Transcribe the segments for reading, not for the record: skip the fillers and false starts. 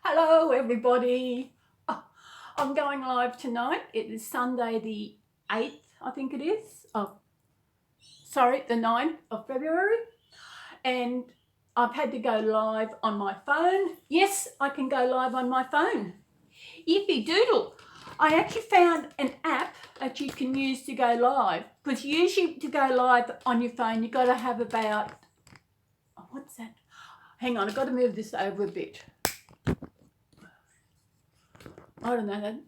Hello everybody. I'm going live tonight. It is Sunday the 8th, I think it is. The 9th of February. And I've had to go live on my phone. Yes, I can go live on my phone. Yippee doodle. I actually found an app that you can use to go live. Because usually to go live on your phone, you've got to have about... Oh, what's that? Hang on, I've got to move this over a bit. I don't know.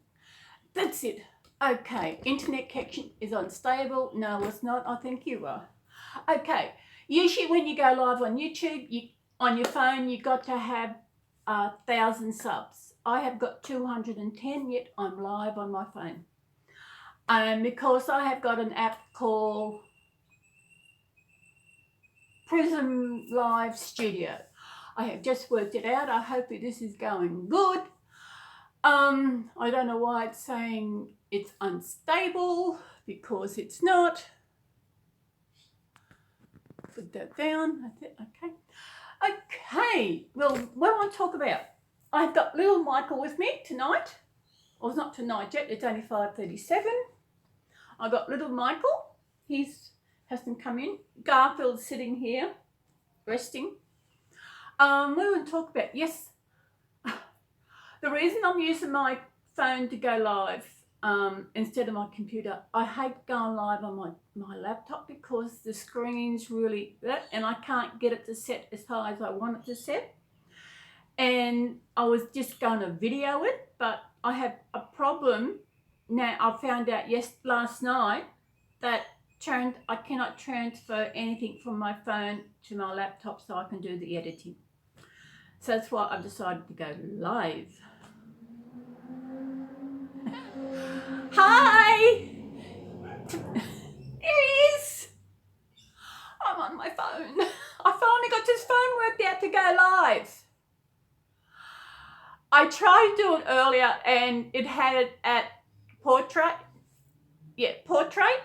That's it. Okay, internet connection is unstable. No, it's not. I think you are. Okay, usually when you go live on YouTube, on your phone, you got to have 1,000 subs. I have got 210, yet I'm live on my phone. Because I have got an app called Prism Live Studio. I have just worked it out. I hope this is going good. I don't know why it's saying it's unstable, because it's not. Put that down. That's it. Okay. Okay. Well, what I want to talk about? I've got little Michael with me tonight. Well, it's not tonight yet. It's only 5:37. I got little Michael. He hasn't come in. Garfield's sitting here, resting. We want to talk about, yes, the reason I'm using my phone to go live instead of my computer, I hate going live on my laptop because the screen's really, and I can't get it to set as high as I want it to set. And I was just going to video it, but I have a problem now. I found out last night that I cannot transfer anything from my phone to my laptop so I can do the editing. So that's why I've decided to go live. Hi! There he is! I'm on my phone. I finally got this phone worked out to go live. I tried to do it earlier and it had it at portrait. Yeah, portrait.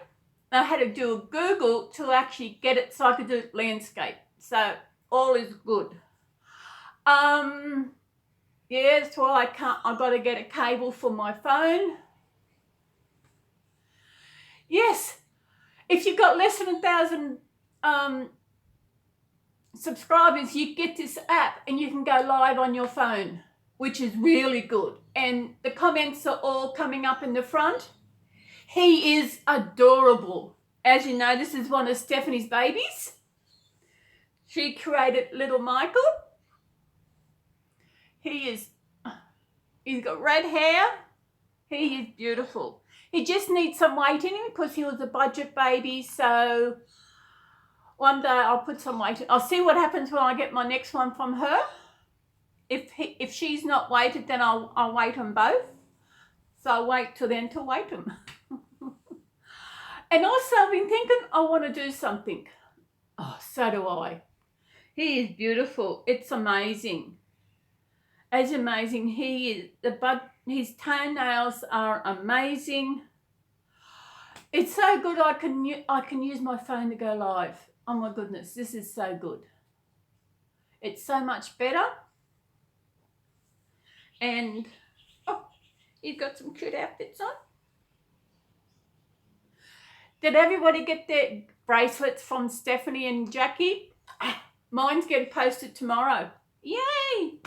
I had to do a Google to actually get it so I could do landscape. So all is good. Yeah, that's why I've got to get a cable for my phone. Yes, if you've got less than 1,000 subscribers, you get this app and you can go live on your phone, which is really good. And the comments are all coming up in the front. He is adorable. As you know, this is one of Stephanie's babies. She created little Michael. He's got red hair. He is beautiful. He just needs some weight in him because he was a budget baby. So one day I'll put some weight in. I'll see what happens when I get my next one from her. If she's not weighted, then I'll weight them both. So I'll wait till then to weight them. And also I've been thinking I want to do something. Oh, so do I. He is beautiful. It's amazing. It's amazing. He is his toenails are amazing. It's so good I can use my phone to go live. Oh my goodness, this is so good. It's so much better. And oh, he's got some cute outfits on. Did everybody get their bracelets from Stephanie and Jackie? Mine's getting posted tomorrow. Yay!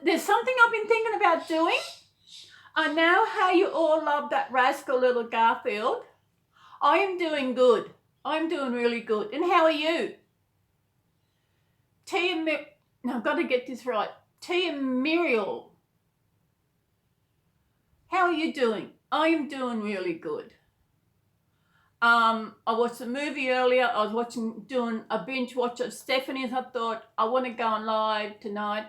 There's something I've been thinking about doing. I know how you all love that rascal little Garfield. I am doing good. I'm doing really good. And how are you? Now I've got to get this right. Tia Muriel. How are you doing? I am doing really good. I watched a movie earlier. I was doing a binge watch of Stephanie's. I thought I want to go on live tonight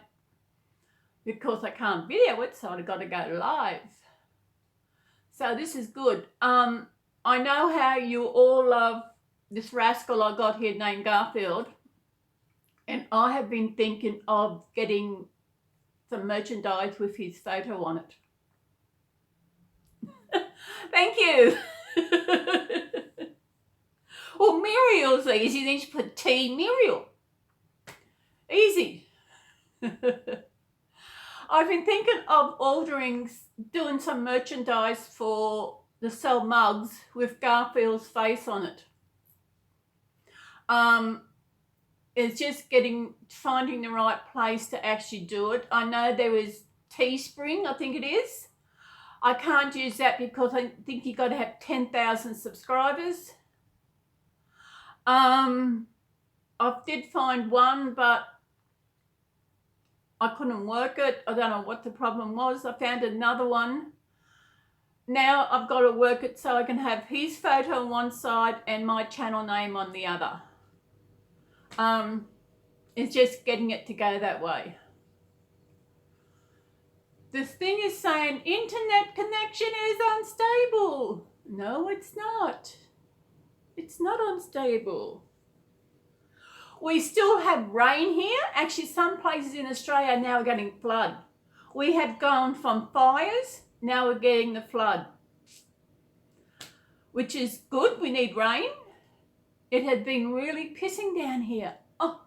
because I can't video it, so I've got to go live. So this is good. I know how you all love this rascal I got here named Garfield, and I have been thinking of getting some merchandise with his photo on it. Thank you. Well, Muriel's easy. Then you put T Muriel. Easy. I've been thinking of doing some merchandise for the Cel mugs with Garfield's face on it. It's just finding the right place to actually do it. I know there is Teespring, I think it is. I can't use that because I think you've got to have 10,000 subscribers. I did find one, but I couldn't work it. I don't know what the problem was. I found another one. Now I've got to work it so I can have his photo on one side and my channel name on the other. It's just getting it to go that way. This thing is saying internet connection is unstable. No, it's not. It's not unstable. We still have rain here. Actually, some places in Australia are now getting flood. We have gone from fires, now we're getting the flood, which is good. We need rain. It had been really pissing down here. Oh,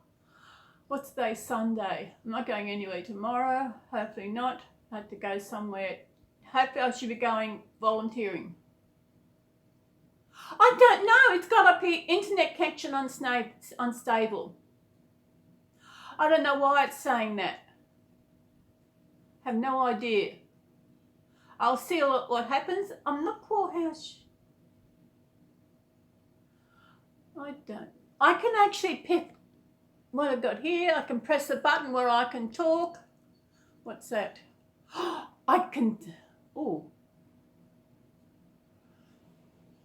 what's today? Sunday. I'm not going anywhere tomorrow. Hopefully not. I have to go somewhere. Hopefully I should be going volunteering. I don't know. It's got up here, internet connection unstable. I don't know why it's saying that. Have no idea. I'll see what happens. I'm not sure how. I can actually pick what I've got here. I can press a button where I can talk. What's that? I can. Oh.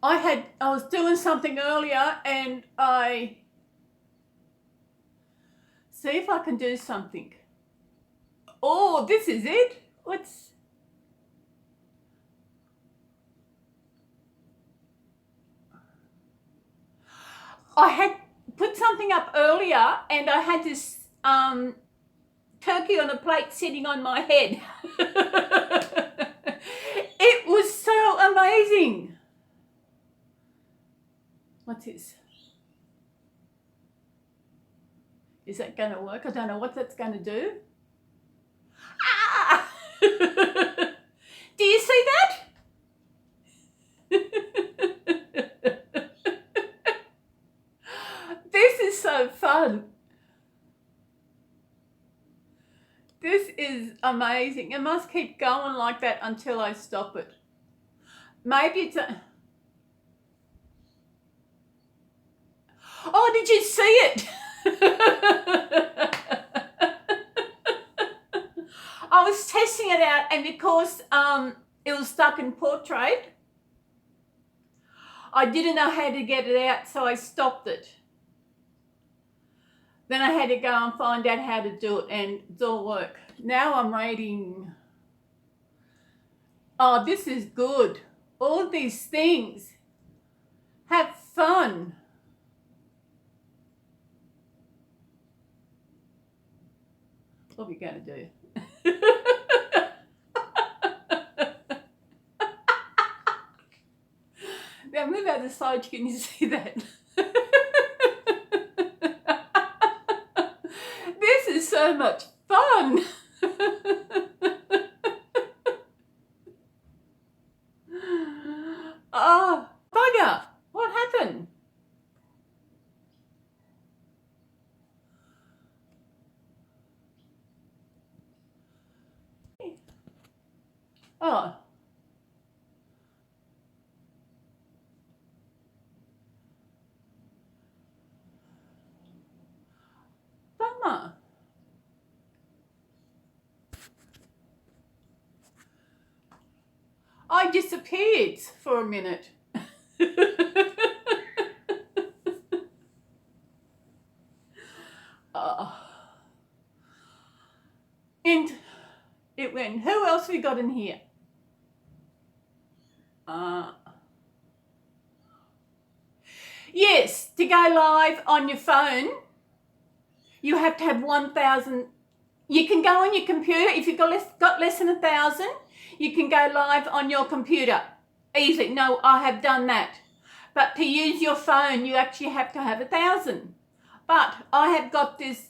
I was doing something earlier and see if I can do something. Oh, this is it. I had put something up earlier and I had this turkey on a plate sitting on my head. It was so amazing. What's this? Is that going to work? I don't know what that's going to do. Ah! Do you see that? This is so fun. This is amazing. It must keep going like that until I stop it. Maybe it's a... Oh, did you see it? I was testing it out and because it was stuck in portrait, I didn't know how to get it out, so I stopped it. Then I had to go and find out how to do it and it all work. Now I'm rating. Oh, this is good. All these things. Have fun. What are we going to do? Now move out of the side, can you see that? This is so much fun. Oh, bugger. What happened? Oh. Bummer. I disappeared for a minute. And it went, who else we got in here? Yes, to go live on your phone, you have to have 1,000. You can go on your computer. If you've got less than 1,000, you can go live on your computer easily. No, I have done that. But to use your phone, you actually have to have 1,000. But I have got this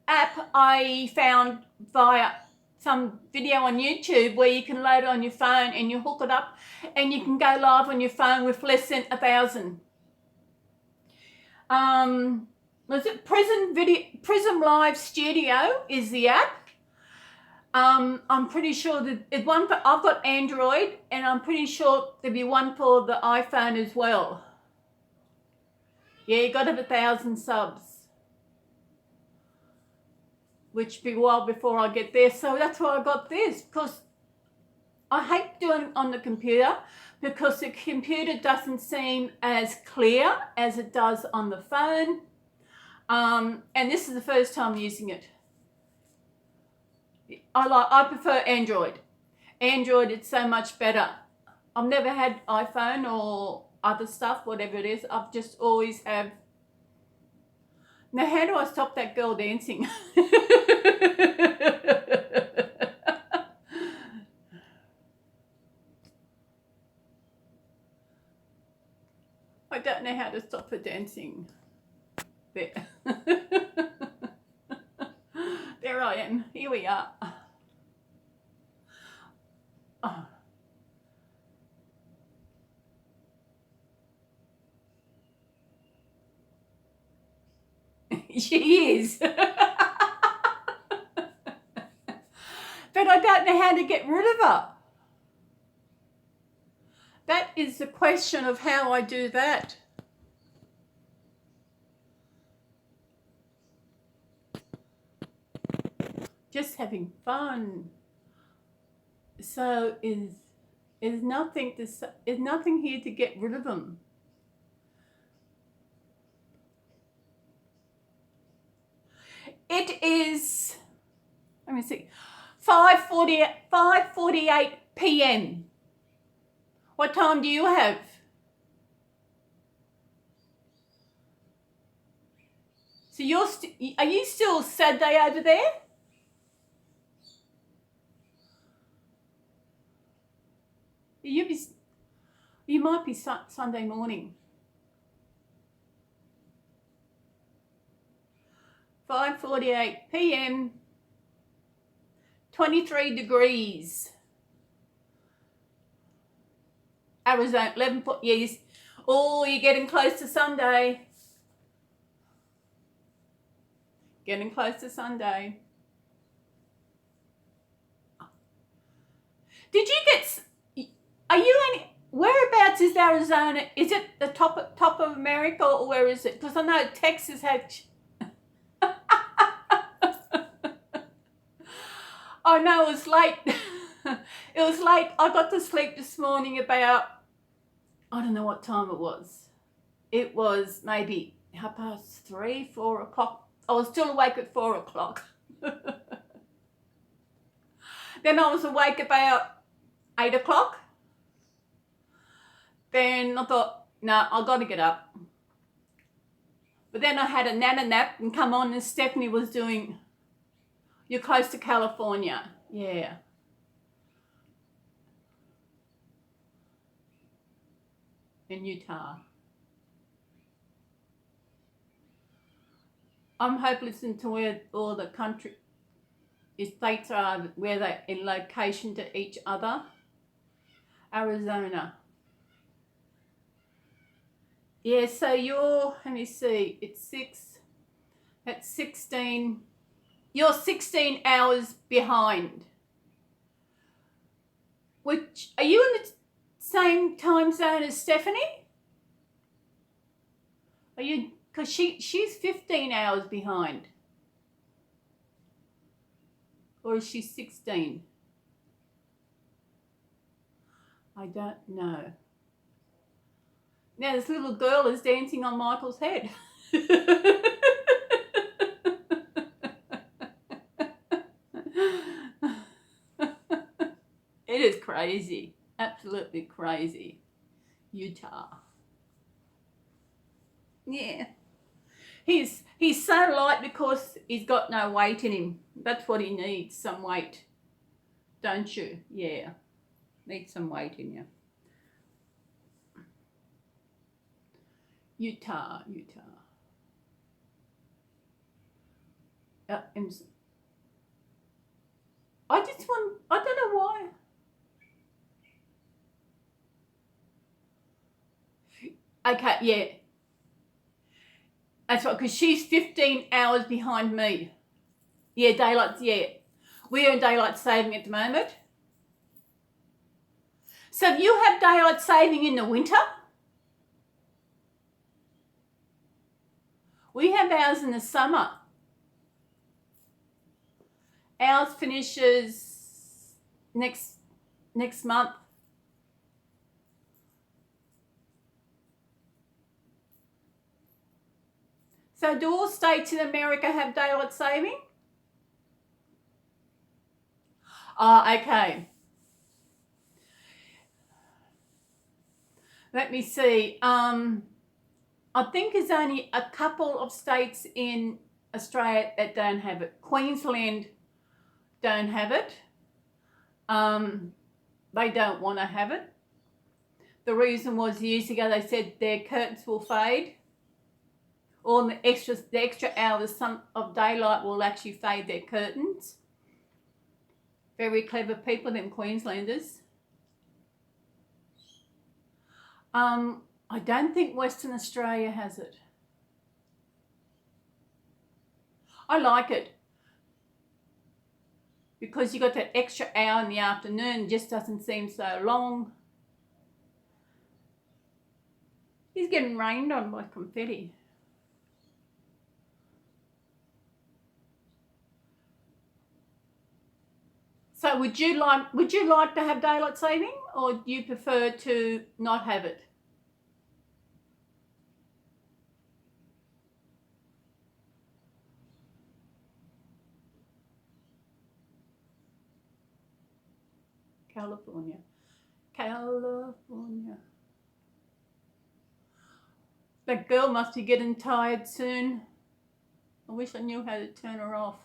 app I found via some video on YouTube where you can load it on your phone and you hook it up and you can go live on your phone with less than 1,000. Was it Prism Live Studio is the app. I'm pretty sure that it's one for, I've got Android, and I'm pretty sure there'll be one for the iPhone as well. Yeah, you got to have 1,000 subs, which will be a while before I get there. So that's why I got this, because I hate doing it on the computer, because the computer doesn't seem as clear as it does on the phone. And this is the first time using it. I prefer Android. Android, it's so much better. I've never had iPhone or other stuff, whatever it is. I've just always have. Now, how do I stop that girl dancing? I don't know how to stop her dancing. There. There I am. Here we are. Oh. She is. But I don't know how to get rid of her. That is the question of how I do that. Just having fun. So is nothing here to get rid of them. It is, let me see, 5:48 p.m. What time do you have? So are you still Saturday over there? You might be Sunday morning. 5:48 p.m. 23 degrees. Arizona, 11 years. Oh, you're getting close to Sunday. Getting close to Sunday. Did you get? Are you any? Whereabouts is Arizona? Is it the top of America, or where is it? Because I know Texas had. Oh no, it was late. It was late. I got to sleep this morning about, I don't know what time it was. It was maybe 3:30, 4 o'clock. I was still awake at 4 o'clock. Then I was awake about 8 o'clock. Then I thought, no, I've got to get up. But then I had a nap and come on, and Stephanie was doing, you're close to California. Yeah. In Utah. I'm hopeless into where all the states are, where they're in location to each other. Arizona. Yeah, so let me see, it's 6, that's 16, you're 16 hours behind. Which, are you in the same time zone as Stephanie? Are you, because she's 15 hours behind. Or is she 16? I don't know. Now this little girl is dancing on Michael's head. It is crazy. Absolutely crazy. Utah. Yeah. He's so light because he's got no weight in him. That's what he needs, some weight. Don't you? Yeah. Need some weight in you. Utah. I just want, I don't know why. Okay, yeah. That's right, because she's 15 hours behind me. Yeah, daylight, yeah. We're in daylight saving at the moment. So you have daylight saving in the winter? We have ours in the summer. Ours finishes next month. So do all states in America have daylight saving? Oh, okay. Let me see. I think there's only a couple of states in Australia that don't have it. Queensland don't have it. They don't want to have it. The reason was years ago they said their curtains will fade. Or the extra hours of daylight will actually fade their curtains. Very clever people, them Queenslanders. I don't think Western Australia has it. I like it because you got that extra hour in the afternoon. It just doesn't seem so long. He's getting rained on by confetti. So would you like to have daylight saving, or do you prefer to not have it? California. That girl must be getting tired soon. I wish I knew how to turn her off.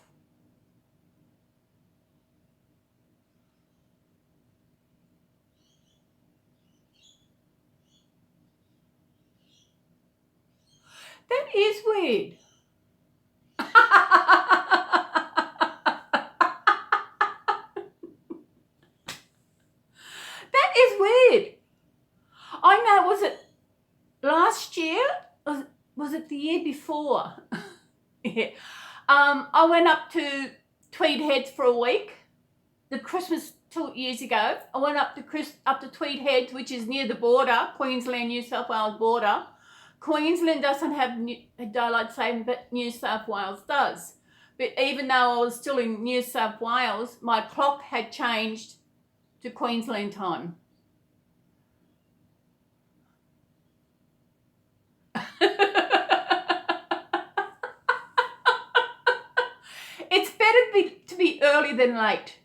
That is weird. That is weird. I know, was it last year? Was it the year before? Yeah. I went up to Tweed Heads for a week. The Christmas 2 years ago, I went up to Tweed Heads, which is near the border, Queensland, New South Wales border. Queensland doesn't have daylight saving, but New South Wales does. But even though I was still in New South Wales, my clock had changed to Queensland time. It's better to be early than late.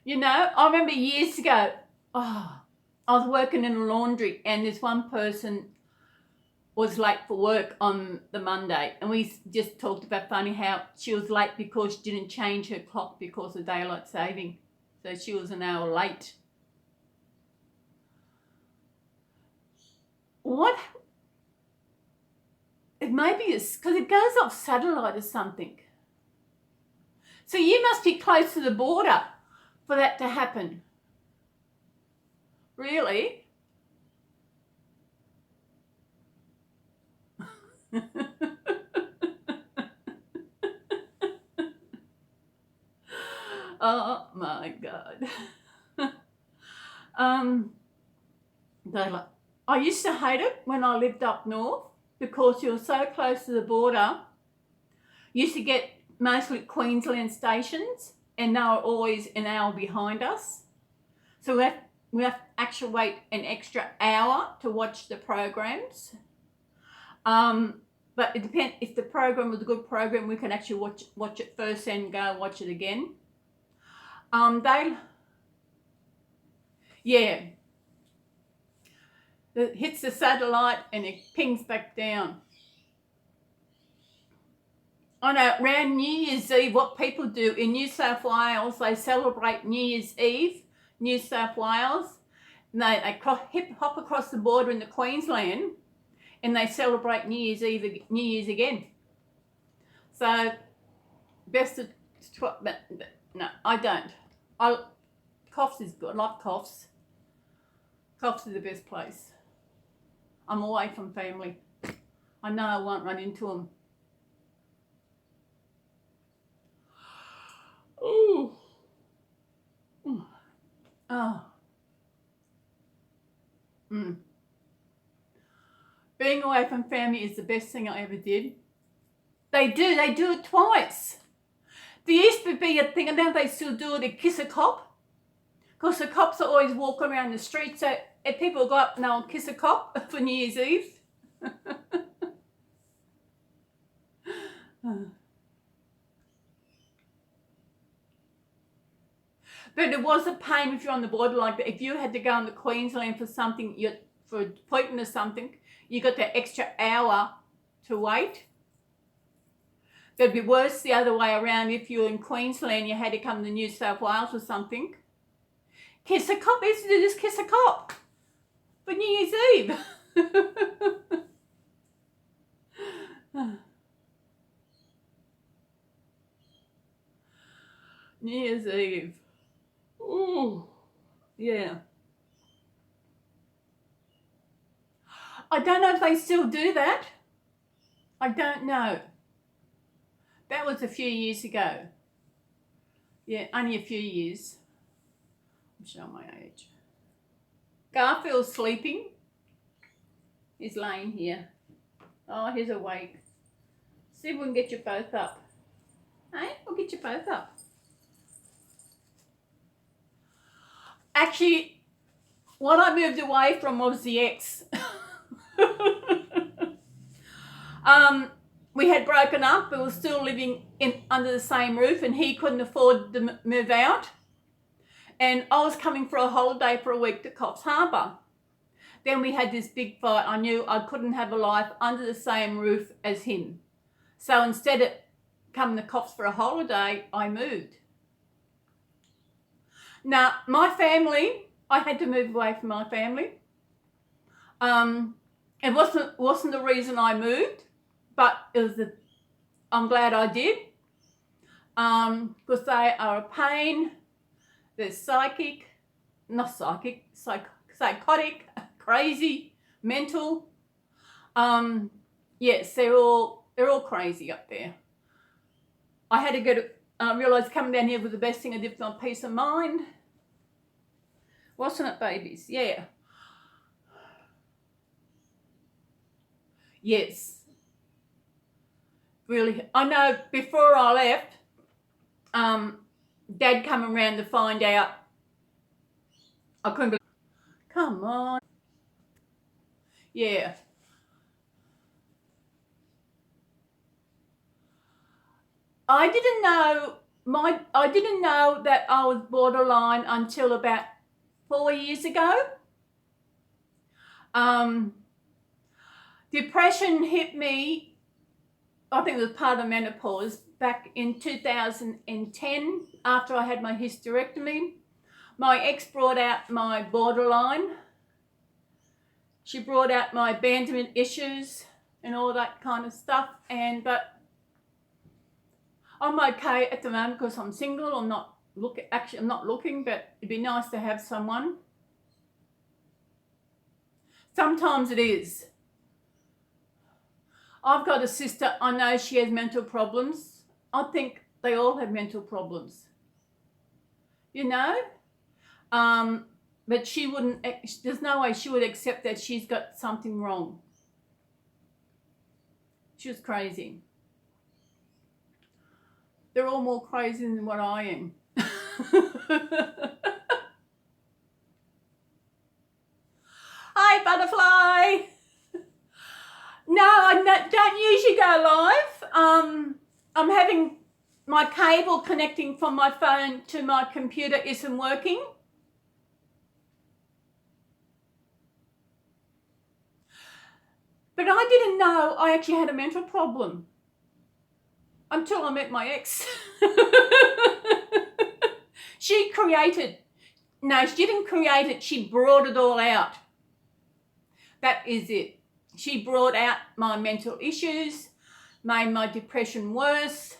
You know, I remember years ago, I was working in a laundry and this one person was late for work on the Monday, and we just talked about funny how she was late because she didn't change her clock because of daylight saving. So she was an hour late. What? It maybe it's because it goes off satellite or something. So you must be close to the border for that to happen. Really? Oh my God. I used to hate it when I lived up north because you were so close to the border. You used to get mostly Queensland stations and they were always an hour behind us. So we have to actually wait an extra hour to watch the programs. But it depends, if the program was a good program, we can actually watch it first and go watch it again. It hits the satellite and it pings back down. I know, around New Year's Eve, what people do in New South Wales, they celebrate New Year's Eve, New South Wales, and they hop across the border into Queensland, and they celebrate New Year's Eve, New Year's again. So best of, but no, I don't. Coughs is good. I like coughs. Coughs is the best place. I'm away from family. I know I won't run into them. Ooh. Oh. Being away from family is the best thing I ever did. They do it twice. There used to be a thing, and now they still do it, a kiss a cop. Because the cops are always walking around the street, so if people go up and they'll kiss a cop for New Year's Eve. But it was a pain if you're on the border like that. If you had to go into Queensland for something, for an appointment or something, you got that extra hour to wait. It'd be worse the other way around if you were in Queensland, you had to come to New South Wales or something. Kiss a cop, they used to do this, kiss a cop for New Year's Eve. New Year's Eve. Ooh, yeah. I don't know if they still do that. I don't know. That was a few years ago. Yeah, only a few years. I'm showing my age. Garfield's sleeping. He's laying here. Oh, he's awake. See if we can get you both up. Hey, we'll get you both up. Actually, what I moved away from was the ex. We had broken up, but we were still living under the same roof, and he couldn't afford to move out. And I was coming for a holiday for a week to Coffs Harbour. Then we had this big fight. I knew I couldn't have a life under the same roof as him. So instead of coming to Coffs for a holiday, I moved. Now, my family, I had to move away from my family. It wasn't the reason I moved, but it was I'm glad I did. Because they are a pain. They're psychotic, crazy, mental. Yes, they're all crazy up there. I had to realise coming down here was the best thing I did for my peace of mind. Wasn't it, babies? Yeah. Yes. Really, I know before I left, Dad come around to find out. I couldn't believe. Come on. Yeah. I didn't know that I was borderline until about 4 years ago. Depression hit me, I think it was part of menopause, back in 2010 after I had my hysterectomy. My ex brought out my borderline. She brought out my abandonment issues and all that kind of stuff. But I'm okay at the moment because I'm single. I'm not looking, but it'd be nice to have someone. Sometimes it is. I've got a sister, I know she has mental problems. I think they all have mental problems. You know? But she wouldn't, there's no way she would accept that she's got something wrong. She was crazy. They're all more crazy than what I am. Hi, butterfly. No, I don't usually go live. I'm having my cable connecting from my phone to my computer isn't working. But I didn't know I actually had a mental problem until I met my ex. She didn't create it, she brought it all out. That is it. She brought out my mental issues, made my depression worse,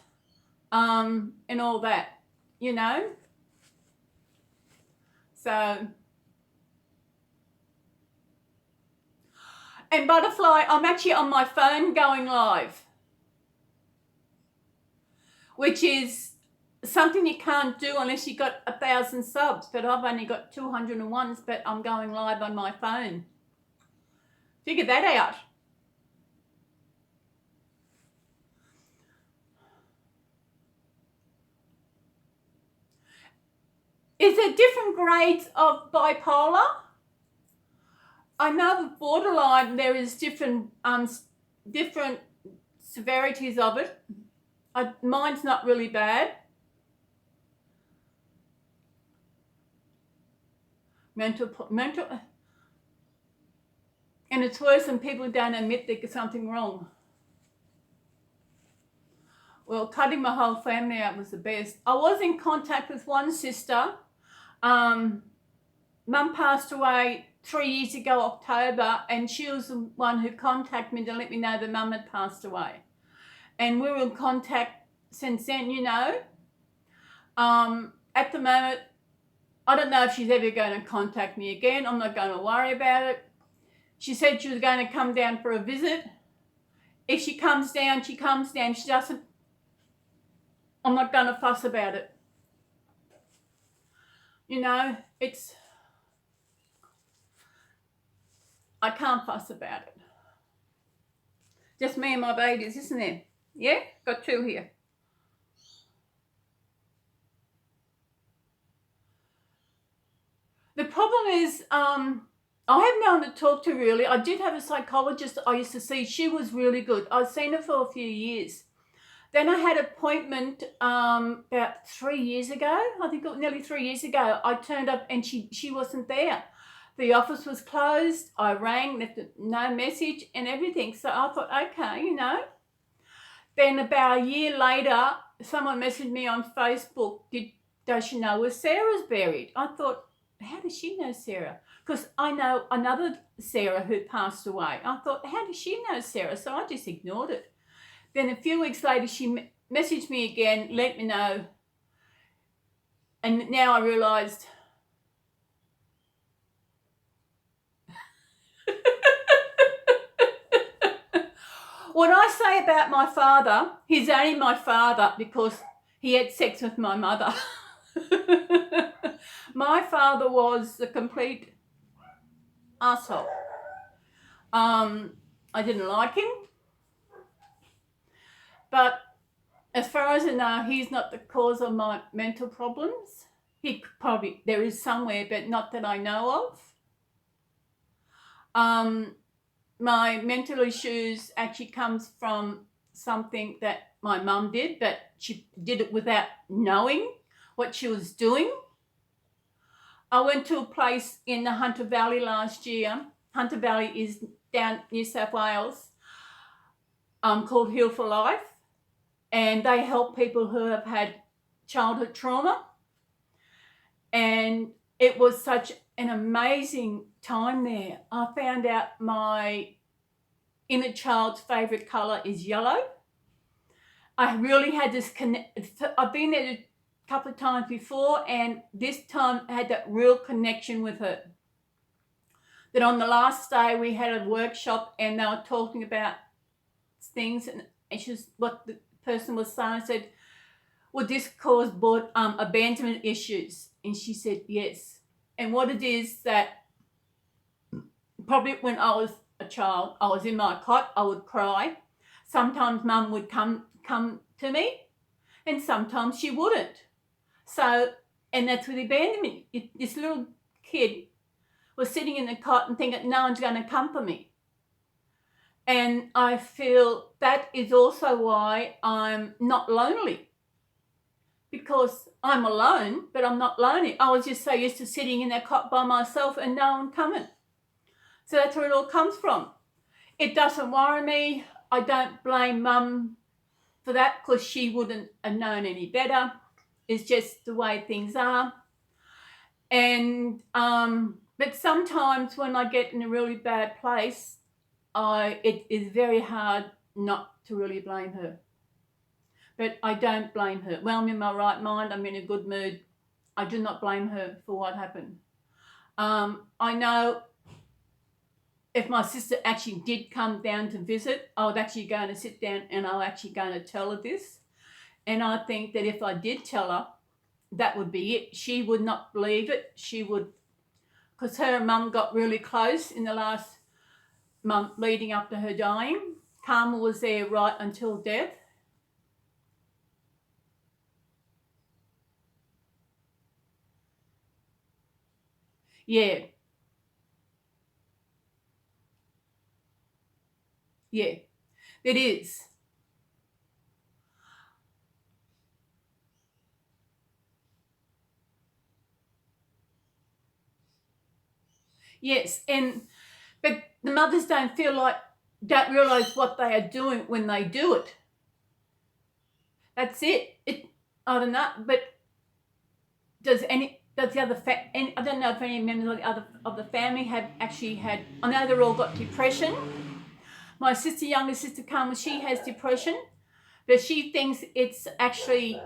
and all that, you know. So, and Butterfly, I'm actually on my phone going live, which is something you can't do unless you got 1,000 subs, but I've only got 201, but I'm going live on my phone. Figure that out. Is there different grades of bipolar? I know with borderline there is different severities of it. Mine's not really bad. Mental, and it's worse when people don't admit there's something wrong. Well, cutting my whole family out was the best. I was in contact with one sister. Mum passed away 3 years ago, October, and she was the one who contacted me to let me know that Mum had passed away. And we were in contact since then, you know. At the moment, I don't know if she's ever going to contact me again. I'm not going to worry about it. She said she was going to come down for a visit. If she comes down, she comes down. She doesn't, I'm not going to fuss about it. You know, I can't fuss about it. Just me and my babies, isn't it? Yeah? Got 2 here. The problem is, I have no one to talk to really. I did have a psychologist I used to see. She was really good. I've seen her for a few years. Then I had an appointment about 3 years ago. I think it was nearly 3 years ago. I turned up and she wasn't there. The office was closed. I rang, left no message and everything. So I thought, okay, you know. Then about a year later, someone messaged me on Facebook, does she know where Sarah's buried? I thought, how does she know Sarah? Because I know another Sarah who passed away. I thought, how does she know Sarah? So I just ignored it. Then a few weeks later, she messaged me again, let me know. And now I realised what I say about my father, he's only my father because he had sex with my mother. My father was a complete asshole. I didn't like him. But as far as I know, he's not the cause of my mental problems. There is somewhere, but not that I know of. My mental issues actually comes from something that my mum did, but she did it without knowing what she was doing. I went to a place in the Hunter Valley last year. Hunter Valley is down New South Wales, called Heal for Life. And they help people who have had childhood trauma. And it was such an amazing time there. I found out my inner child's favourite colour is yellow. I really had this I've been there a couple of times before, and this time I had that real connection with her. That on the last day we had a workshop and they were talking about things, and she was, what the person was saying, I said, would this cause abandonment issues? And she said yes. And what it is that probably when I was a child, I was in my cot, I would cry. Sometimes mum would come to me and sometimes she wouldn't. So, and that's with abandonment. This little kid was sitting in the cot and thinking no one's going to come for me. And I feel that is also why I'm not lonely. Because I'm alone, but I'm not lonely. I was just so used to sitting in that cot by myself and no one coming. So that's where it all comes from. It doesn't worry me. I don't blame mum for that because she wouldn't have known any better. It's just the way things are. And but sometimes when I get in a really bad place, it is very hard not to really blame her. But I don't blame her. When I'm in my right mind, I'm in a good mood, I do not blame her for what happened. I know if my sister actually did come down to visit, I was actually going to sit down and I was actually going to tell her this. And I think that if I did tell her, that would be it. She would not believe it. She would, because her mum got really close in the last month leading up to her dying. Karma was there right until death. Yeah. Yeah, it is. Yes, but the mothers don't realise what they are doing when they do it. That's it. I don't know, but does the other I don't know if any members of the family have actually had. I know they're all got depression. My younger sister Carmen, she has depression, but she thinks it's actually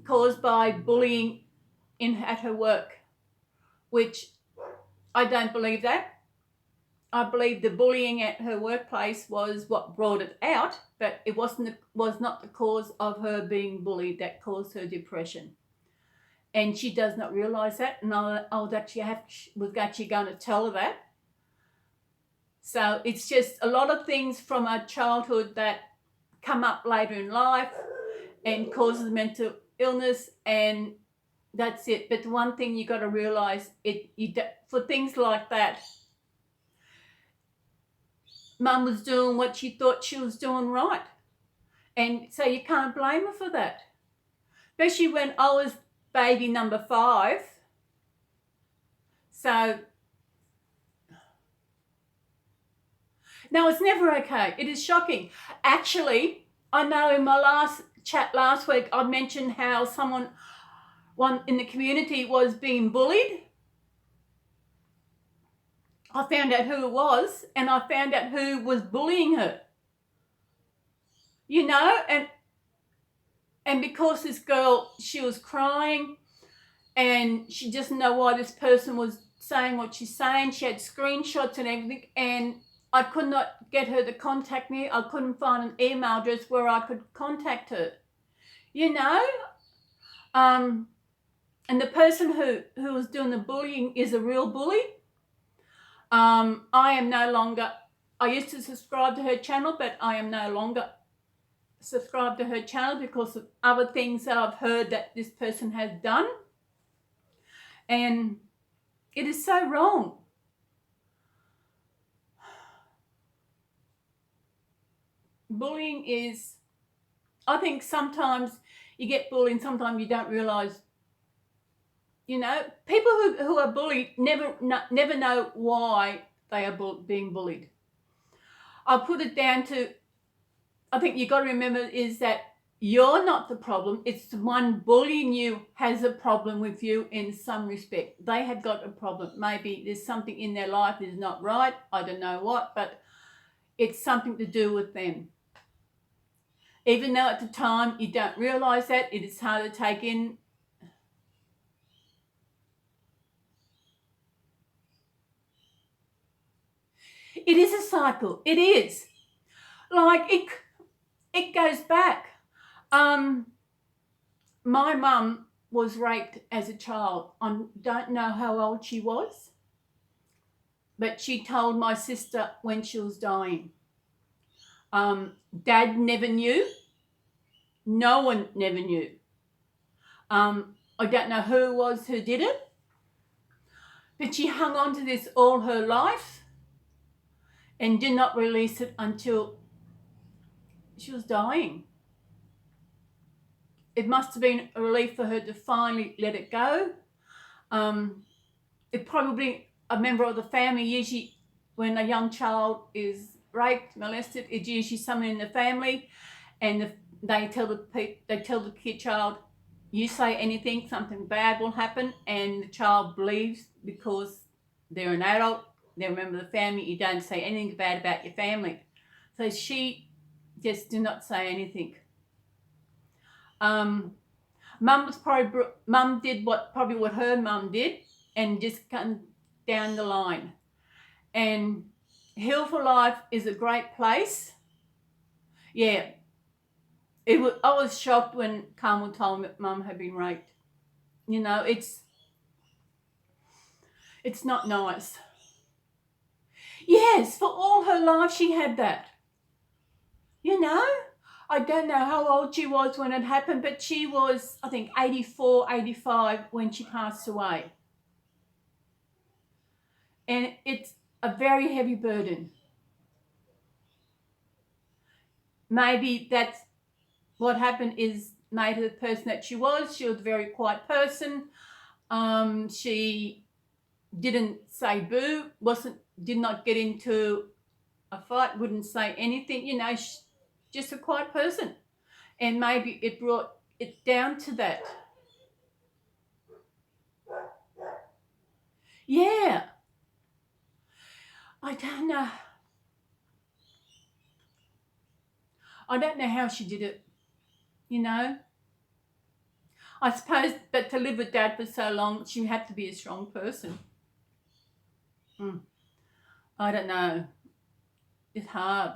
caused by bullying at her work, which I don't believe that. I believe the bullying at her workplace was what brought it out, but it was not the cause of her being bullied that caused her depression. And she does not realise that, and I was actually going to tell her that. So it's just a lot of things from our childhood that come up later in life and causes mental illness, and that's it. But the one thing you got to realise, for things like that, Mum was doing what she thought she was doing right. And so you can't blame her for that. Especially when I was baby number 5. So, no, it's never okay. It is shocking. Actually, I know in my last chat last week, I mentioned how one in the community was being bullied. I found out who it was, and I found out who was bullying her. You know, and because this girl, she was crying and she doesn't know why this person was saying what she's saying. She had screenshots and everything, and I could not get her to contact me. I couldn't find an email address where I could contact her. You know? And the person who was doing the bullying is a real bully. I am no longer, I used to subscribe to her channel, but I am no longer subscribed to her channel because of other things that I've heard that this person has done. And it is so wrong. Bullying is, I think sometimes you get bullied, sometimes you don't realise. You know, people who are bullied never know why they are being bullied. I'll put it down to, I think you've got to remember is that you're not the problem. It's the one bullying you has a problem with you in some respect. They have got a problem. Maybe there's something in their life that is not right. I don't know what, but it's something to do with them. Even though at the time you don't realise that, it is hard to take in. It is a cycle. It is. Like it goes back. My mum was raped as a child. I don't know how old she was, but she told my sister when she was dying. Dad never knew. No one never knew. I don't know who it was who did it, but she hung on to this all her life and did not release it until she was dying. It must have been a relief for her to finally let it go. It probably, a member of the family, usually when a young child is raped, molested, it's usually someone in the family, and they tell the kid child, you say anything, something bad will happen, and the child believes because they're an adult, they're a member of the family, you don't say anything bad about your family. So she just did not say anything. Mum did probably what her mum did, and just come down the line. And Heal for Life is a great place. Yeah, I was shocked when Carmel told me Mum had been raped. You know, it's not nice. Yes, for all her life she had that. You know, I don't know how old she was when it happened, but she was, I think, 84, 85 when she passed away. And it's a very heavy burden. Maybe that's what happened, is made her the person that she was. She was a very quiet person. She didn't say boo, did not get into a fight, wouldn't say anything, you know, just a quiet person. And maybe it brought it down to that. Yeah. I don't know. I don't know how she did it, you know. I suppose, but to live with Dad for so long, she had to be a strong person. I don't know. It's hard.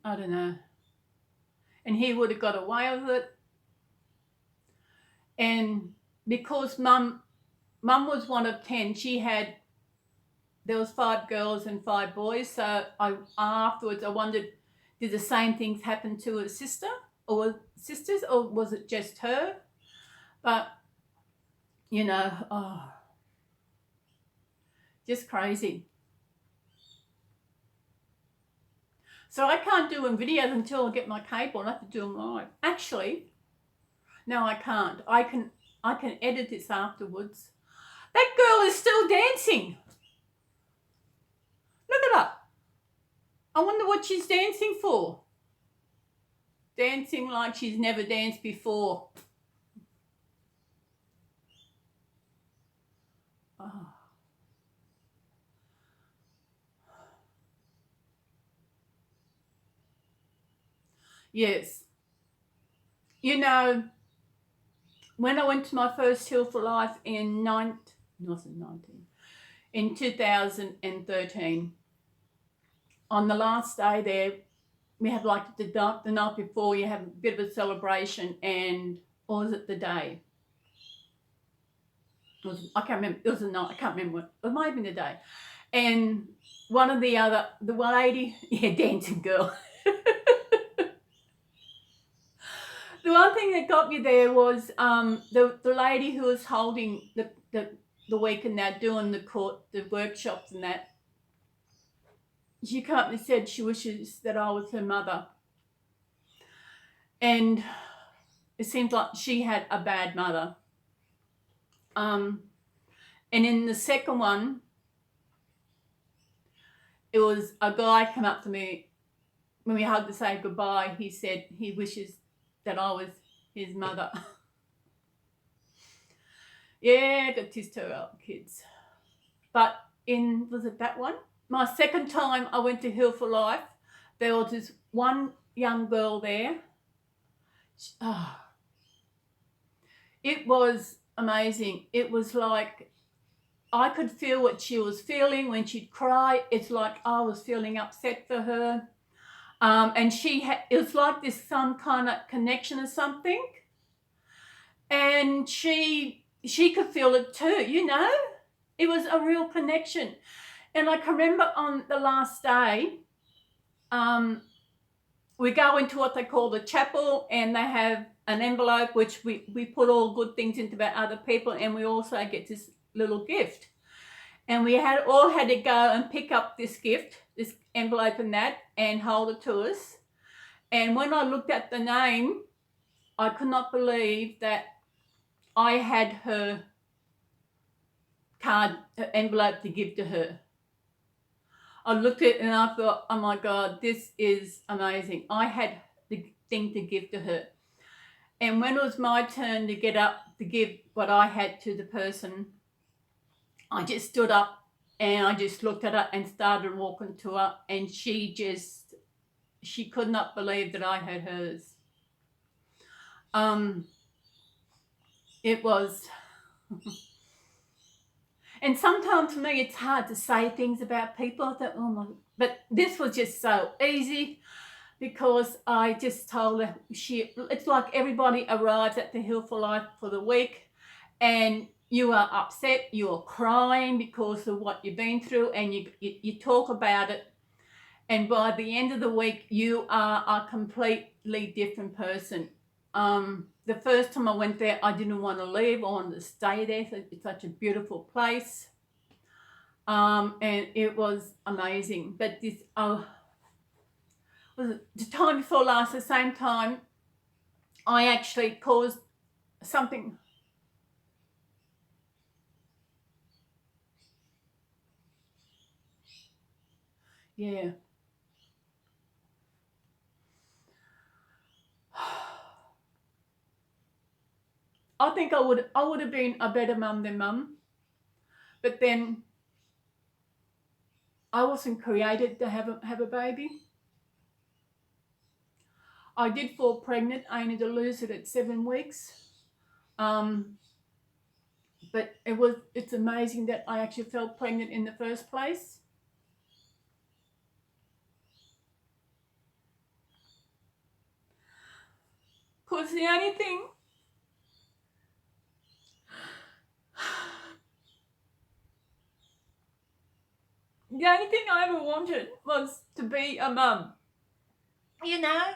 I don't know. And he would have got away with it. And because Mum was one of 10, there was 5 girls and 5 boys. So afterwards I wondered, did the same things happen to her sister or sisters, or was it just her? But, you know, just crazy. So I can't do them videos until I get my cable. I have to do them live. Actually, no, I can't. I can edit this afterwards. That girl is still dancing. Look at her. I wonder what she's dancing for. Dancing like she's never danced before. Oh. Yes. You know, when I went to my first Heal for Life in 2013, on the last day there, we had like the night before, you have a bit of a celebration, and or was it the day? I can't remember. It was the night. I can't remember what. It might have been the day. And the one lady, yeah, dancing girl. The one thing that got me there was the lady who was holding the week and that, doing the workshops and that. She came up and said she wishes that I was her mother. And it seems like she had a bad mother. And in the second one, it was a guy come up to me when we hugged to say goodbye. He said he wishes that I was his mother. Yeah, I got 2 kids. But was it that one? My second time I went to Heal for Life, there was this one young girl there. It was amazing. It was like I could feel what she was feeling when she'd cry. It's like I was feeling upset for her. And it was like this some kind of connection or something. And she could feel it too, you know. It was a real connection. And I can remember on the last day, we go into what they call the chapel, and they have an envelope which we put all good things into about other people, and we also get this little gift. And we all had to go and pick up this gift, this envelope and that, and hold it to us. And when I looked at the name, I could not believe that I had her card, her envelope to give to her. I looked at it and I thought, oh my God, this is amazing. I had the thing to give to her. And when it was my turn to get up to give what I had to the person, I just stood up and I just looked at her and started walking to her, and she could not believe that I had hers. It was, and sometimes for me it's hard to say things about people. I thought, oh my, but this was just so easy because I just told her it's like everybody arrives at the Hill for Life for the week and you are upset, you are crying because of what you've been through, and you talk about it, and by the end of the week you are a completely different person. The first time I went there, I didn't want to leave. I wanted to stay there. It's such a beautiful place, and it was amazing. But this was the time before last, the same time, I actually caused something. Yeah. I think I would have been a better mum than mum, but then I wasn't created to have a baby. I did fall pregnant. I needed to lose it at 7 weeks. But it's amazing that I actually fell pregnant in the first place. Because the only thing I ever wanted was to be a mum. You know?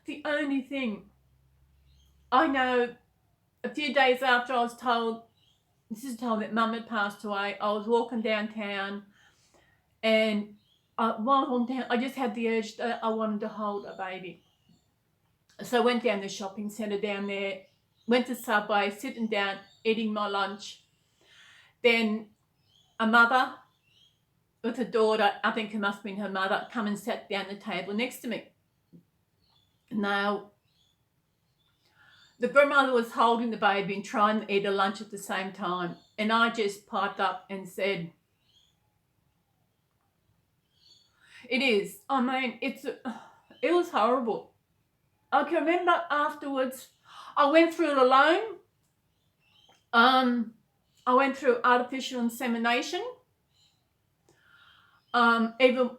The only thing. I know a few days after I was told that mum had passed away, I was walking downtown, and while on down, I just had the urge that I wanted to hold a baby. So I went down the shopping centre down there, went to Subway, sitting down, eating my lunch. Then a mother with a daughter, I think it must have been her mother, come and sat down at the table next to me. Now, the grandmother was holding the baby and trying to eat a lunch at the same time. And I just piped up and said, it is. I mean, it was horrible. I can remember afterwards, I went through it alone. I went through artificial insemination. Even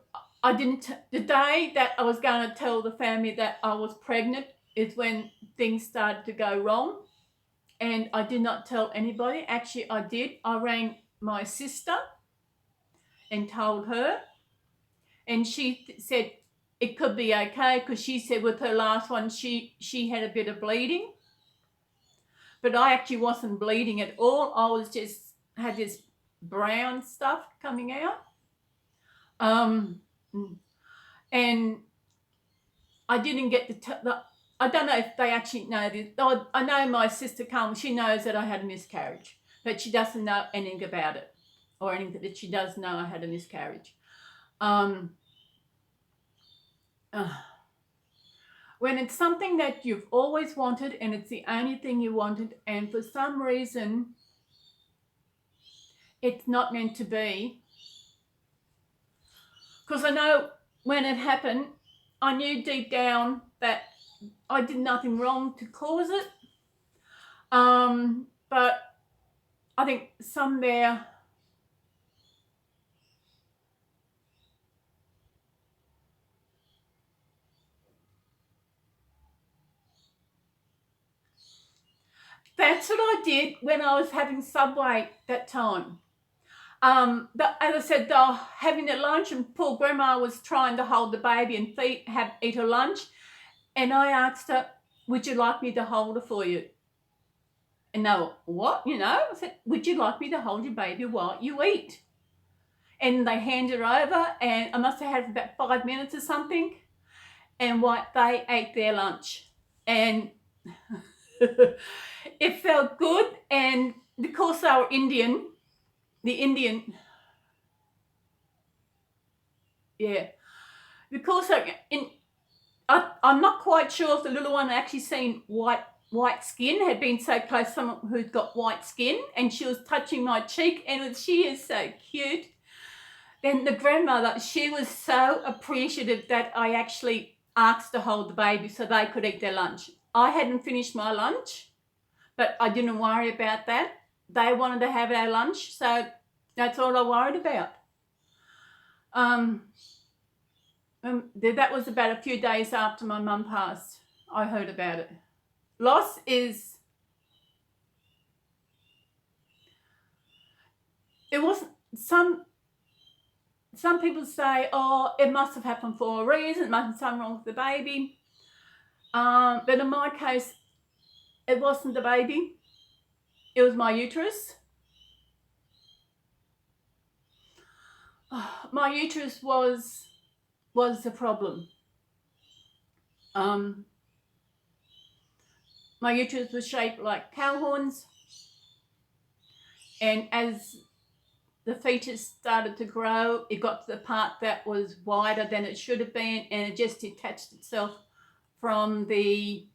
I didn't. The day that I was going to tell the family that I was pregnant is when things started to go wrong, and I did not tell anybody. Actually, I did. I rang my sister and told her, and she said it could be okay because she said with her last one she had a bit of bleeding, but I actually wasn't bleeding at all. I was just had this brown stuff coming out, and I didn't get the I don't know if they actually know this. I know my sister Carmen, she knows that I had a miscarriage, but she doesn't know anything about it, or anything that she does know I had a miscarriage. When it's something that you've always wanted and it's the only thing you wanted, and for some reason it's not meant to be. Because I know when it happened, I knew deep down that I did nothing wrong to cause it. But I think somewhere that's what I did when I was having Subway that time. As I said, they were having their lunch, and poor grandma was trying to hold the baby and eat her lunch. And I asked her, would you like me to hold her for you? And they were, what? You know, I said, would you like me to hold your baby while you eat? And they handed her over, and I must have had about 5 minutes or something. And they ate their lunch. And it felt good. And because they were Indian, yeah, because I'm not quite sure if the little one actually seen white white skin, had been so close to someone who's got white skin, and she was touching my cheek, and she is so cute. Then the grandmother, she was so appreciative that I actually asked to hold the baby so they could eat their lunch. I hadn't finished my lunch, but I didn't worry about that. They wanted to have our lunch, so that's all I worried about. That was about a few days after my mum passed. I heard about it. Loss is, it wasn't, some people say, oh, it must have happened for a reason, it must have something wrong with the baby. But in my case, it wasn't the baby, it was my uterus. My uterus was the problem. My uterus was shaped like cow horns, and as the fetus started to grow, it got to the part that was wider than it should have been, and it just detached itself from the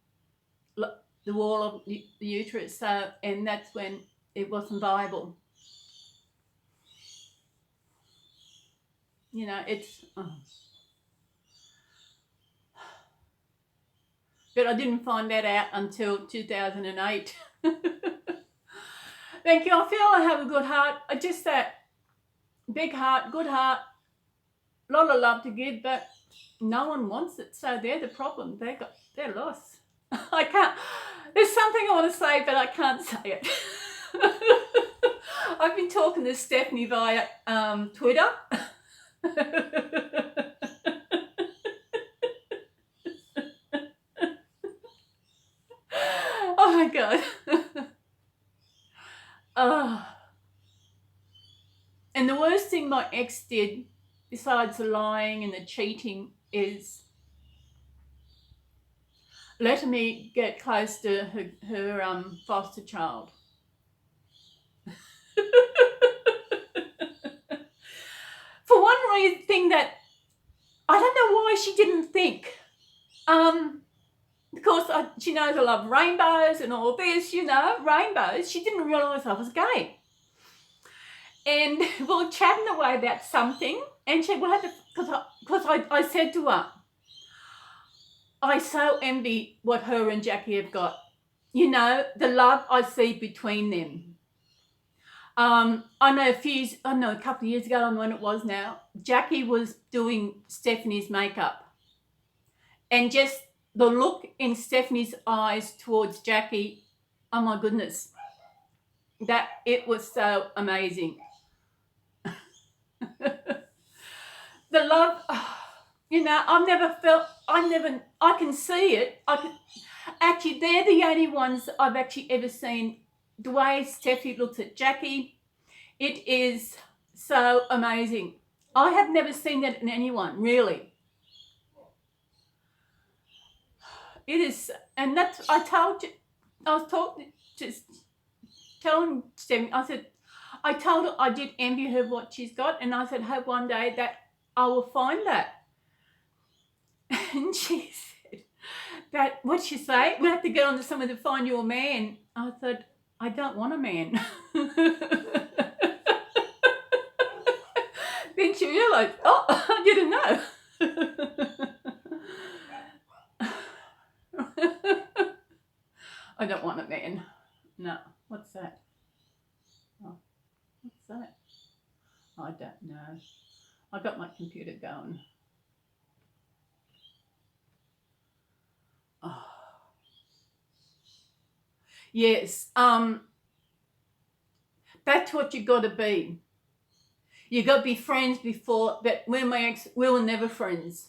wall of the uterus. So, and that's when it wasn't viable. You know, it's... But I didn't find that out until 2008. Thank you. I feel I have a good heart. I just that big heart, good heart, a lot of love to give, but no one wants it. So they're the problem. They're lost. I can't. There's something I want to say, but I can't say it. I've been talking to Stephanie via Twitter. Oh my God. And the worst thing my ex did, besides the lying and the cheating, is letting me get close to her foster child. For one thing that I don't know why she didn't think. Because she knows I love rainbows and all this, you know, rainbows. She didn't realise I was gay. And we were chatting away about something, and she had to, because I said to her, I so envy what her and Jackie have got. You know, the love I see between them. I know a couple of years ago, I don't know when it was now, Jackie was doing Stephanie's makeup. And just the look in Stephanie's eyes towards Jackie, oh my goodness, that it was so amazing. The love, you know, I can see it. Actually, they're the only ones I've actually ever seen. The way Steffi looks at Jackie, it is so amazing. I have never seen that in anyone, really. It is, and that's, I was telling Steffi, I told her I did envy her what she's got, and I said, hope one day that I will find that. And she said, what'd she say? We have to get on to someone to find you a man. I said, I don't want a man. Then she realised, oh, I didn't know. I don't want a man. No. What's that? Oh, what's that? I don't know. I got my computer going. Oh. Yes. That's what you got to be. You got to be friends before that. When my ex, we were never friends.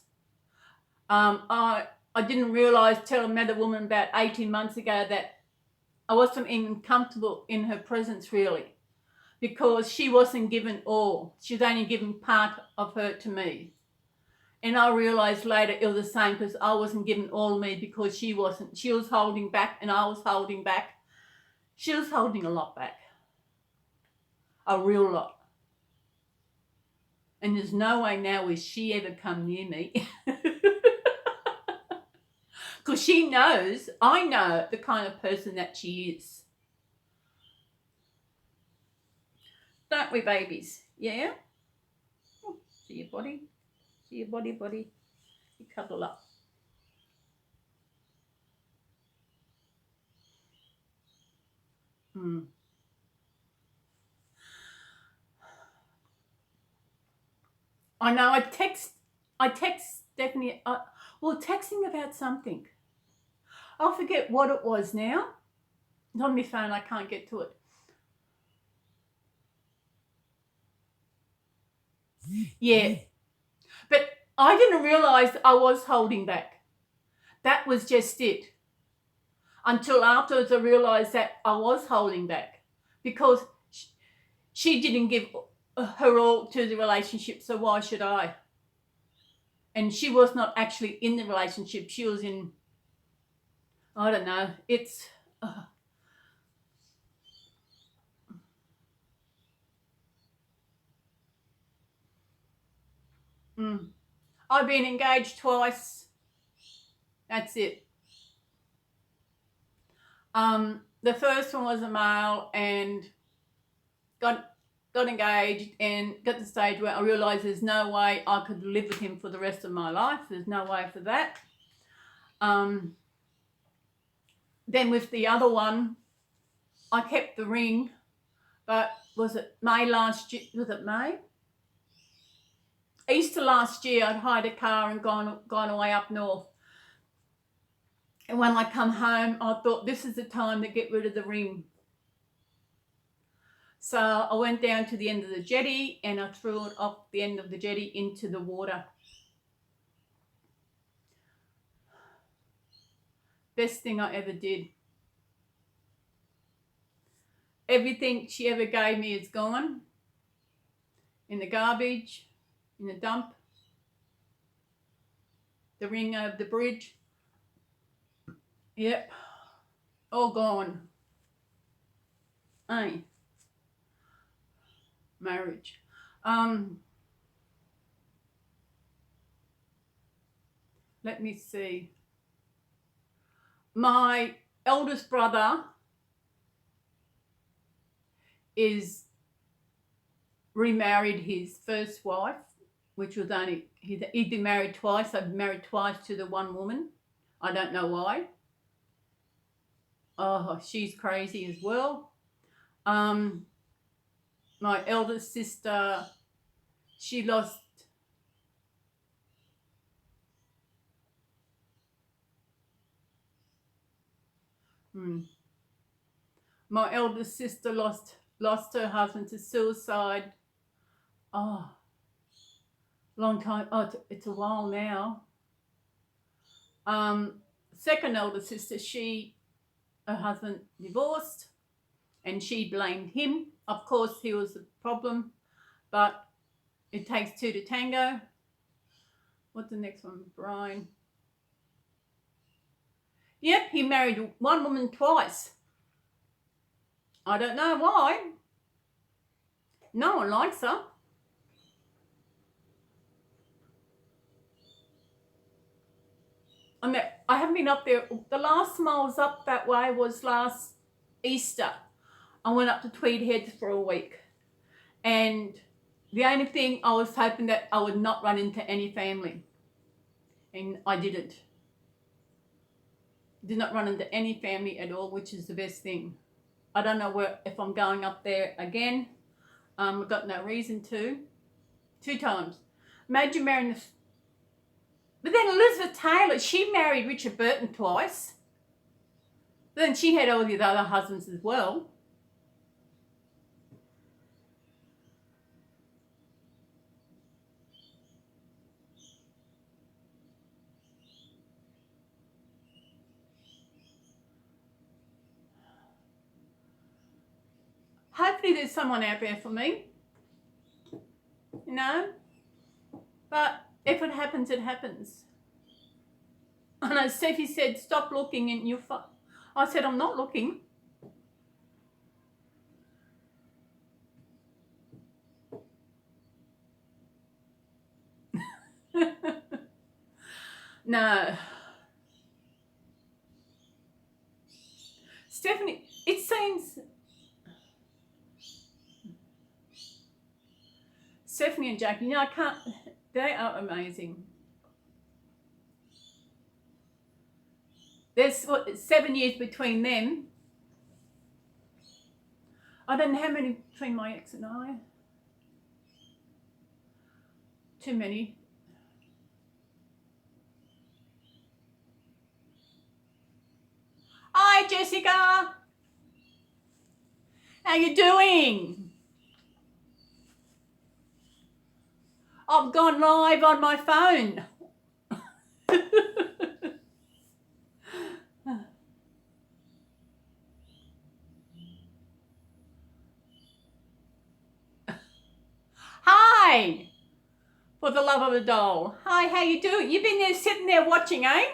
I didn't realise till I met a woman about 18 months ago that I wasn't even comfortable in her presence, really, because she wasn't given all. She was only given part of her to me. And I realised later it was the same, because I wasn't given all of me because she wasn't. She was holding back and I was holding back. She was holding a lot back. A real lot. And there's no way now will she ever come near me. Because she knows, I know the kind of person that she is. Don't we, babies? Yeah? Oh, see your body. See your body. You cuddle up. I know. I text Stephanie. Texting about something. I'll forget what it was now. It's on my phone. I can't get to it. Yeah. But I didn't realise I was holding back. That was just it. Until afterwards I realised that I was holding back. Because she didn't give her all to the relationship, so why should I? And she was not actually in the relationship. She was in, I don't know, it's... I've been engaged twice. That's it. The first one was a male and got engaged and got to the stage where I realised there's no way I could live with him for the rest of my life. There's no way for that. Then with the other one, I kept the ring, but was it May last year? Was it May? Easter last year, I'd hired a car and gone away up north. And when I come home, I thought this is the time to get rid of the ring. So I went down to the end of the jetty and I threw it off the end of the jetty into the water. Best thing I ever did. Everything she ever gave me is gone. In the garbage, in the dump. The ring over the bridge. Yep. All gone. Hey. Marriage. Let me see. My eldest brother is remarried his first wife, which was only, he'd been married twice. I've been married twice to the one woman. I don't know why. Oh, she's crazy as well. My eldest sister, she lost my eldest sister lost her husband to suicide. Oh, long time. Oh, it's a while now. Second eldest sister, her husband divorced and she blamed him. Of course, he was the problem, but it takes two to tango. What's the next one? Brian. Yep, he married one woman twice. I don't know why. No one likes her. I haven't been up there. The last time I was up that way was last Easter. I went up to Tweed Heads for a week. And the only thing I was hoping that I would not run into any family. And I didn't. Did not run into any family at all, which is the best thing. I don't know if I'm going up there again. I've got no reason to. 2 times. Imagine marrying the... But then Elizabeth Taylor, she married Richard Burton twice. Then she had all these other husbands as well. Hopefully there's someone out there for me. You know? But if it happens, it happens. And as Steffi said, stop looking and you'll find... I said, I'm not looking. No. seen Stephanie and Jackie. You know, I can't. They are amazing. There's 7 years between them. I don't know how many between my ex and I. Too many. Hi, Jessica. How you doing? I've gone live on my phone. Hi. For the love of a doll. Hi, how you doing? You've been there sitting there watching, eh?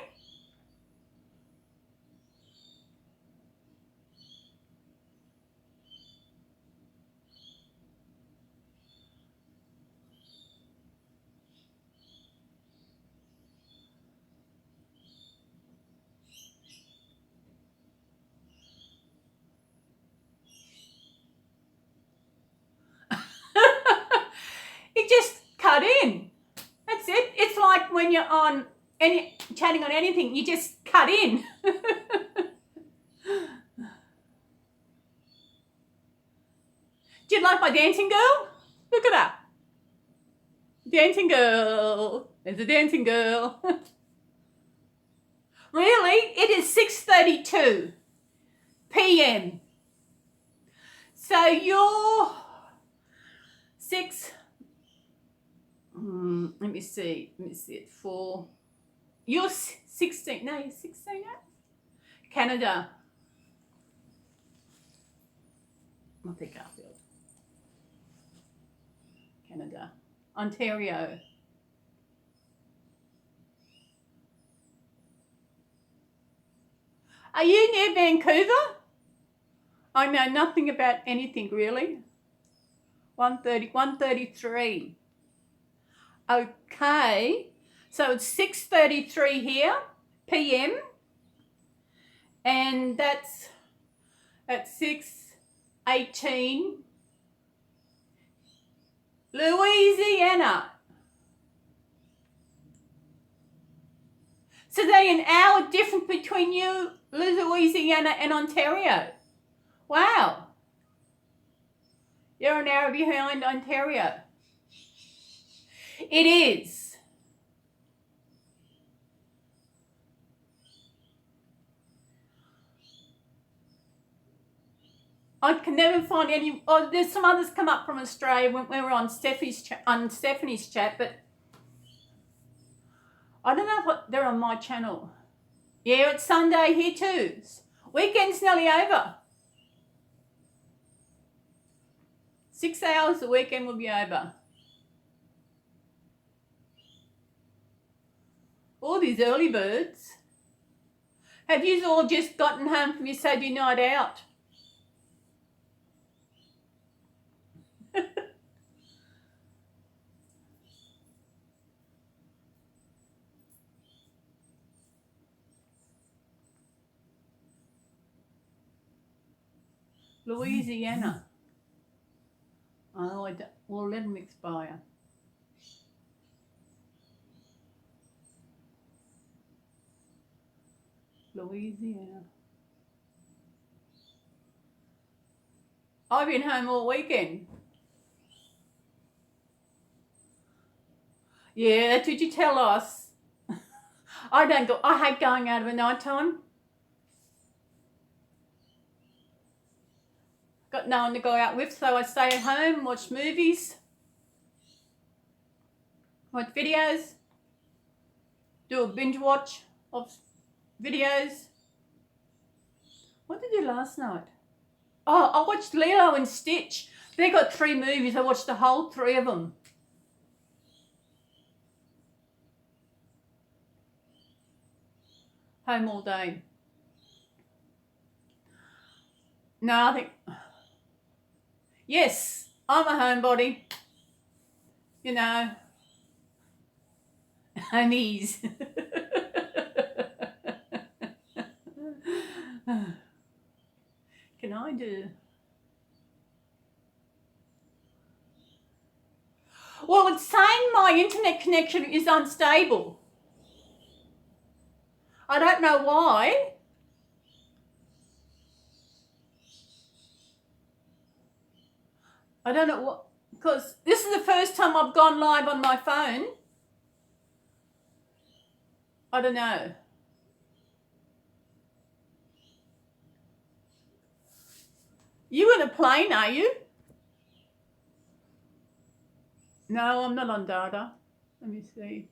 You just cut in. That's it. It's like when you're on chatting on anything, you just cut in. Do you like my dancing girl? Look at her. Dancing girl. There's a dancing girl. Really? It is 6:32 p.m. So you're 6. Let me see. It's 4. You're 16. No, you're 16 now. Canada. I think Garfield. Canada. Ontario. Are you near Vancouver? I know nothing about anything really. 1:33. Okay. So it's 6:33 here, p.m. And that's at 6:18. Louisiana. So they're an hour different between you, Louisiana, and Ontario. Wow. You're an hour behind Ontario. It is. I can never find any. Oh, there's some others come up from Australia when we were on Stephanie's chat, but I don't know if they're on my channel. Yeah, it's Sunday here too. Weekend's nearly over. 6 hours, the weekend will be over. All these early birds. Have you all just gotten home from your Saturday night out? Louisiana. Oh, we'll let them expire. Louisiana. I've been home all weekend. Yeah, that's what you tell us. I hate going out of the night time. Got no one to go out with, so I stay at home, watch movies, watch videos, do a binge watch of videos. What did I do last night? Oh, I watched Lilo and Stitch. They got 3 movies. I watched the whole 3 of them. Home all day. No, I think... Yes, I'm a homebody. You know. Homies. can I do? Well, it's saying my internet connection is unstable. I don't know why. I don't know what, because this is the first time I've gone live on my phone. I don't know. You in a plane, are you? No, I'm not on data. Let me see.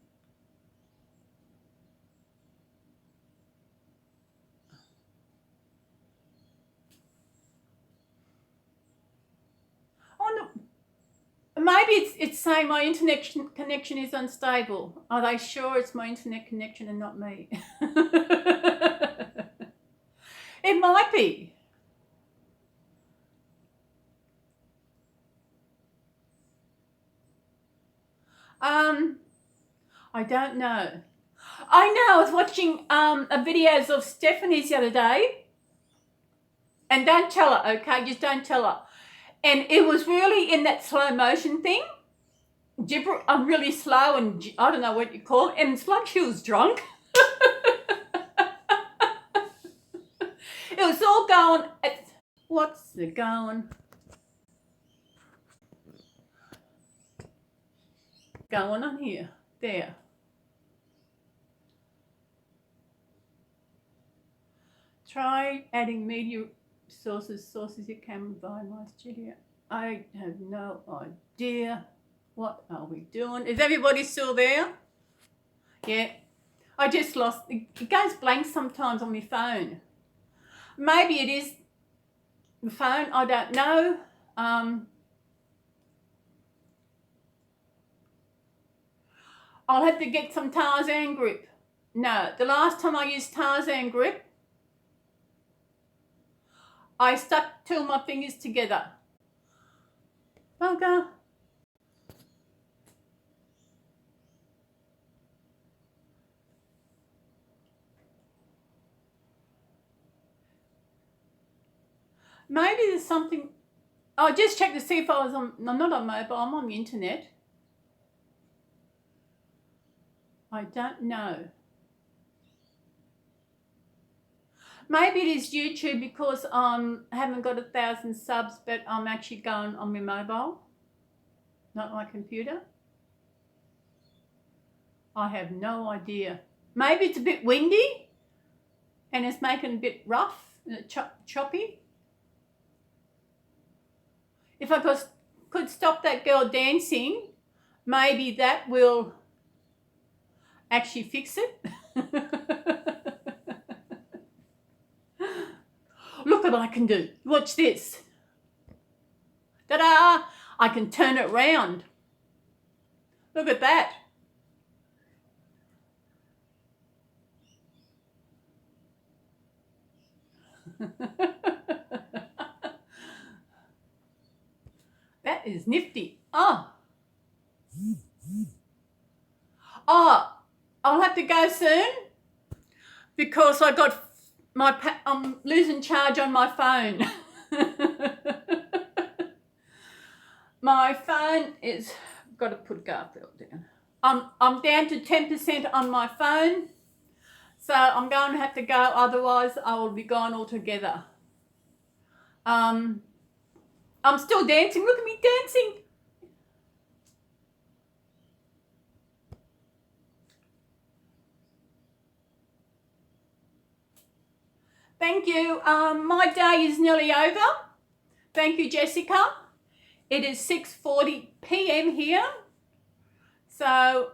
Oh, no. Maybe it's saying my internet connection is unstable. Are they sure it's my internet connection and not me? It might be. I don't know. I know, I was watching videos of Stephanie's the other day. And don't tell her, okay? Just don't tell her. And it was really in that slow motion thing. I'm really slow and I don't know what you call it. And it's like she was drunk. It was all going at, what's the going on here? There. Try adding media sources you can via my studio. I have no idea. What are we doing? Is everybody still there? Yeah. I just lost. It goes blank sometimes on my phone. Maybe it is the phone. I don't know. I'll have to get some Tarzan grip. No, the last time I used Tarzan grip, I stuck two of my fingers together. Bugger. Maybe there's something. I'll just check to see if I was on. I'm not on mobile, I'm on the internet. I don't know. Maybe it is YouTube because I haven't got 1,000 subs, but I'm actually going on my mobile, not my computer. I have no idea. Maybe it's a bit windy and it's making it a bit rough, choppy. If I could stop that girl dancing, maybe that will actually fix it. Look what I can do. Watch this. Ta-da! I can turn it round. Look at that. That is nifty. Oh, I'll have to go soon because I'm losing charge on my phone. My phone is, got to put Garfield down. I'm down to 10% on my phone, so I'm going to have to go. Otherwise, I will be gone altogether. I'm still dancing. Look at me dancing. Thank you. My day is nearly over. Thank you, Jessica. It is 6:40 p.m. here. So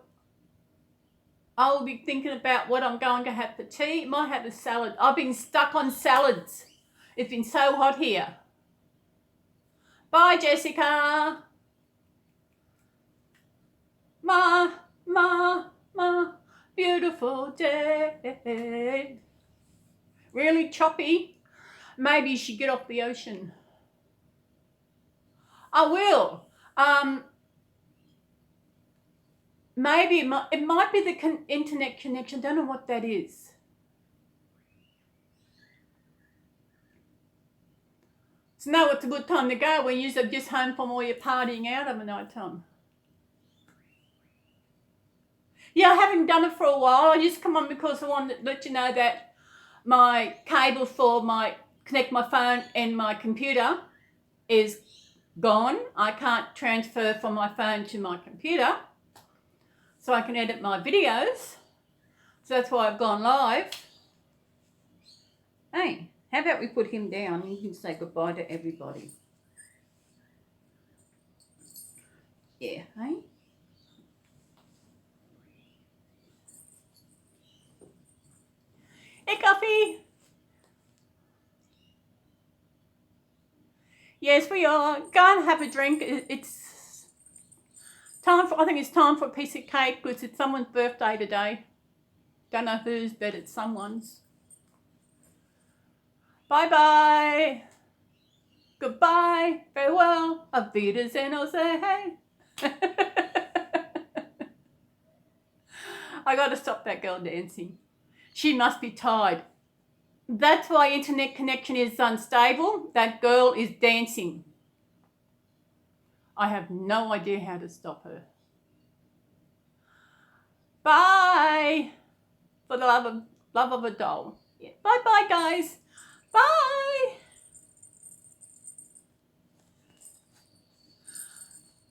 I'll be thinking about what I'm going to have for tea. Might have a salad. I've been stuck on salads. It's been so hot here. Bye, Jessica. Ma, beautiful day. Really choppy. Maybe you should get off the ocean. I will. Maybe it might be the internet connection. Don't know what that is. So now it's a good time to go when you're just home from all your partying out of the night time. Yeah, I haven't done it for a while. I just come on because I wanted to let you know that my cable for connect my phone and my computer is gone. I can't transfer from my phone to my computer, so I can edit my videos. So that's why I've gone live. Hey, how about we put him down and you can say goodbye to everybody. Yeah, hey? Hey, Coffee. Yes, we are. Go and have a drink. It's time for, I think it's time for a piece of cake because it's someone's birthday today. Don't know whose, but it's someone's. Bye-bye. Goodbye. Farewell. Auf Wiedersehen, I'll say hey. I got to stop that girl dancing. She must be tired. That's why internet connection is unstable. That girl is dancing. I have no idea how to stop her. Bye. For the love of a doll. Yeah. Bye-bye, guys. Bye.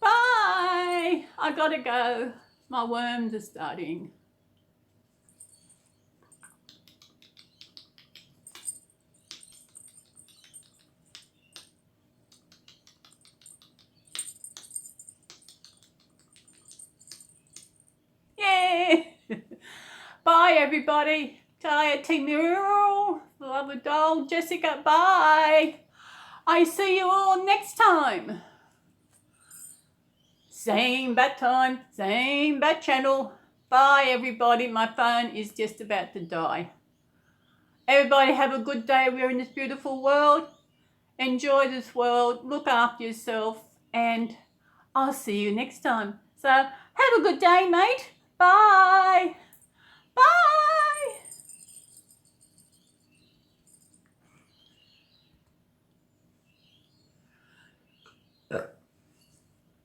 Bye. I gotta go. My worms are starting. Yeah. Bye, everybody. Taya, Timur, love a doll. Jessica, bye. I see you all next time. Same bat time, same bat channel. Bye, everybody. My phone is just about to die. Everybody have a good day. We're in this beautiful world. Enjoy this world. Look after yourself. And I'll see you next time. So have a good day, mate. Bye. Bye.